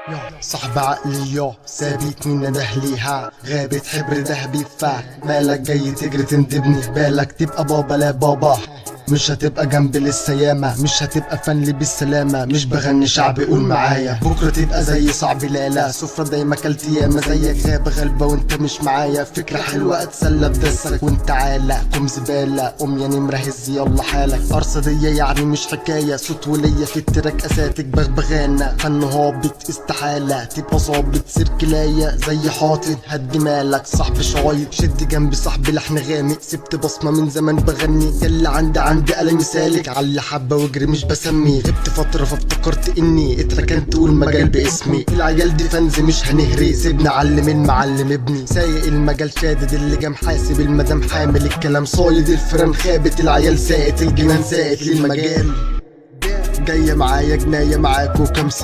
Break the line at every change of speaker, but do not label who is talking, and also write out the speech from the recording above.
يا صاحب عقلي يا سابتني نده ليها غابت حبر ذهبي مالك جاي تجري تندبني بالك تبقى بابا لا بابا مش هتبقى جنبي لسه ياما مش هتبقى فنلي بالسلامة مش بغني شعب قول معايا بكرة تبقى زي صعب لا سفرة دايما كلت ياما زيك غابة غلبة وانت مش معايا فكرة حلوة اتسلى بدسك وانت عالة قوم زبالة قوم يا نمرة هز يلا حالك أرصدية يعني مش حكاية صوت ولية في التراك أساتك بغبغانة فن هابط استحالة تبقى ظابط سيركلاية زي حاطط هدي مالك صاحب شايط شد جنبي صاحبي لحن غامق سبت بصمة من زمان بغني يلا عندي قلم سالك على حبة واجري مش بسمي غبت فترة فافتكرت اني اتركنت والمجال باسمي العيال دي فنز مش هنهري سيبني علم المعلم ابني سايق المجال شادد اللي جام حاسب المدام حامل الكلام صايد الفرن خابت العيال ساقت الجنان ساقت للمجال جاية معايا جناية معاكو كام سنة